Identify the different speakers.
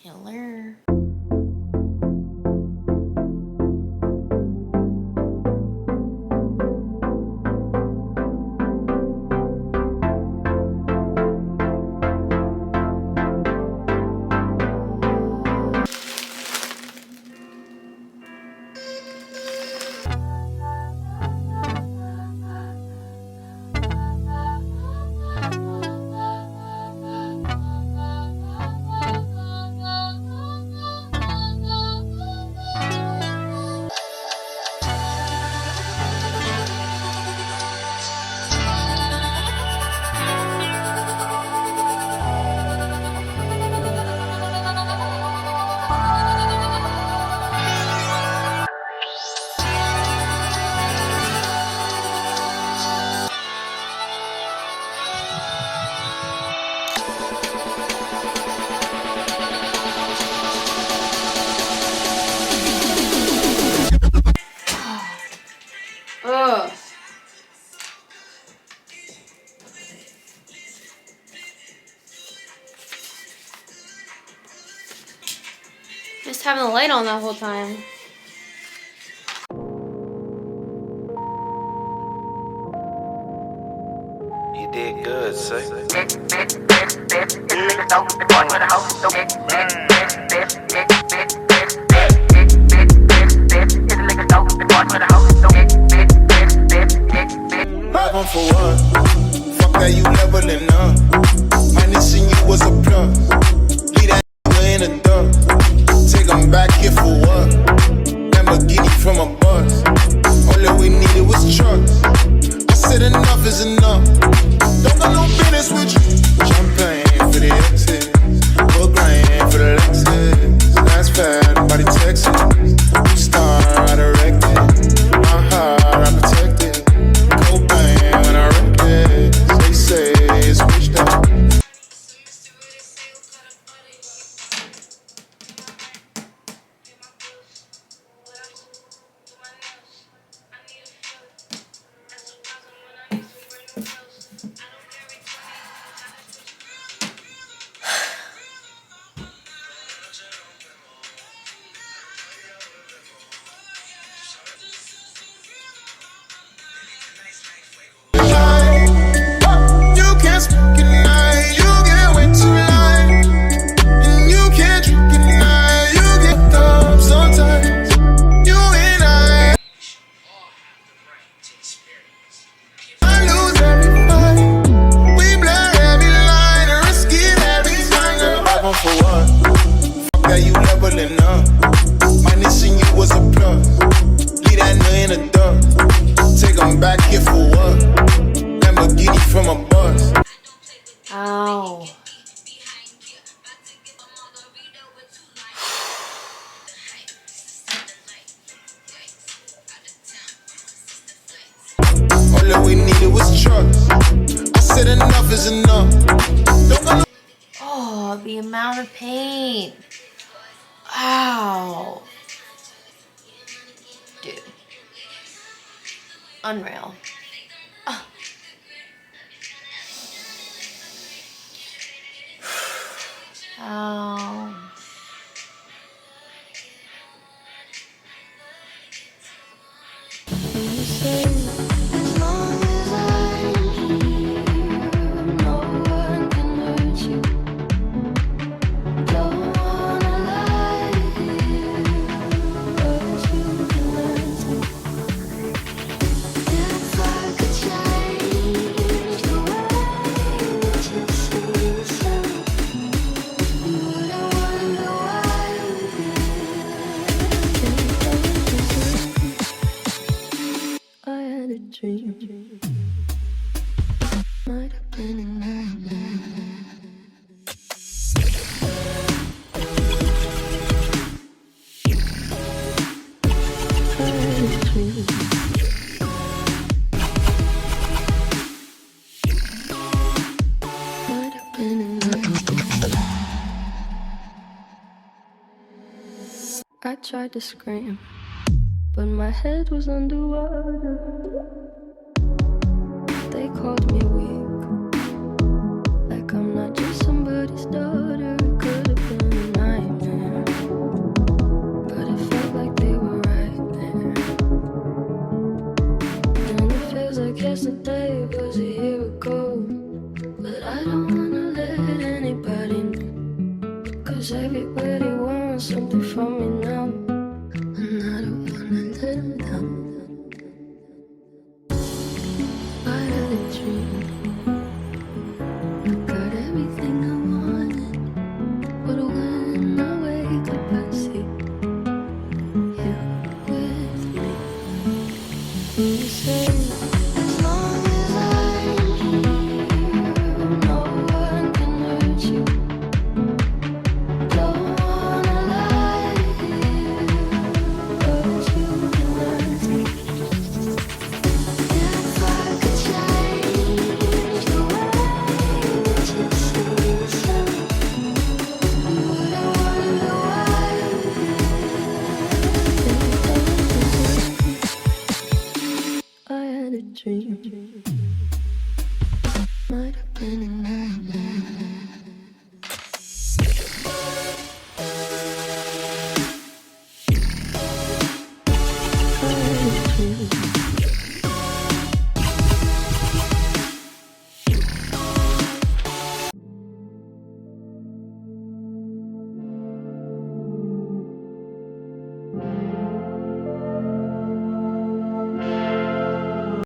Speaker 1: Killer. Ugh. Just having the light on that whole time.
Speaker 2: You did good, say.
Speaker 3: One for what? Fuck that, you leveling up. Minusing you was a plus. Leave that in the dust. Take them back here for what? Lamborghini from a bus. All that we needed was trust. I said enough is enough. Don't got no business with you. Champagne for the exes. Book grind for the Lexus. That's fat, body Texas. You star, I directed. My heart, I protected. Cobain when I wreck it. They say it's switched up. Back here for what? Lamborghini from a bus.
Speaker 1: Ow.
Speaker 3: All that we needed was trust. I said enough is enough. Don't got no.
Speaker 1: Oh, the amount of pain. Ow. Dude. Unreal. Oh. Oh.
Speaker 4: As long as I'm here, no one can hurt you. Don't wanna lie here, but you can hurt me. If I could change the way that you see yourself, would I wonder why we're here? I had a dream. Might have been a nightmare. I had a dream. Might have been a nightmare. I tried to scream, but my head was underwater. They called me weak, like I'm not just somebody's daughter. It could have been a nightmare. 'Cause everybody wants something from me now, and I don't wanna let them down. I had a dream, I got everything I wanted, but when I wake up I see you with me. You say, as long as I'm here, no one can hurt you. Don't wanna lie here, but you can hurt me. If I could change the way that you see yourself, would I wonder why I had a dream. Might have been a nightmare.